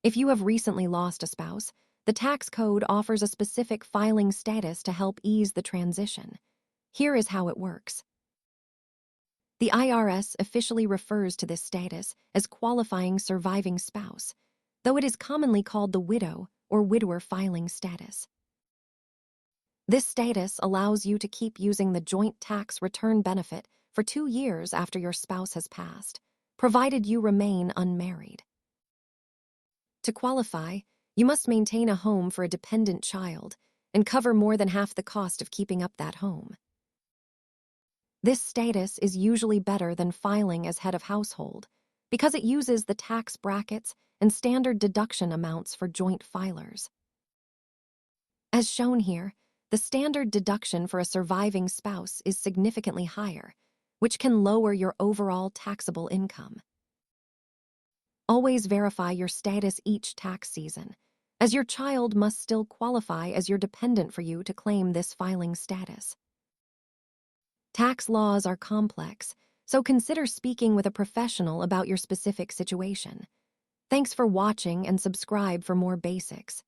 If you have recently lost a spouse, the tax code offers a specific filing status to help ease the transition. Here is how it works. The IRS officially refers to this status as qualifying surviving spouse, though it is commonly called the widow or widower filing status. This status allows you to keep using the joint tax return benefit for 2 years after your spouse has passed, provided you remain unmarried. To qualify, you must maintain a home for a dependent child and cover more than half the cost of keeping up that home. This status is usually better than filing as head of household because it uses the tax brackets and standard deduction amounts for joint filers. As shown here, the standard deduction for a surviving spouse is significantly higher, which can lower your overall taxable income. Always verify your status each tax season, as your child must still qualify as your dependent for you to claim this filing status. Tax laws are complex, so consider speaking with a professional about your specific situation. Thanks for watching and subscribe for more basics.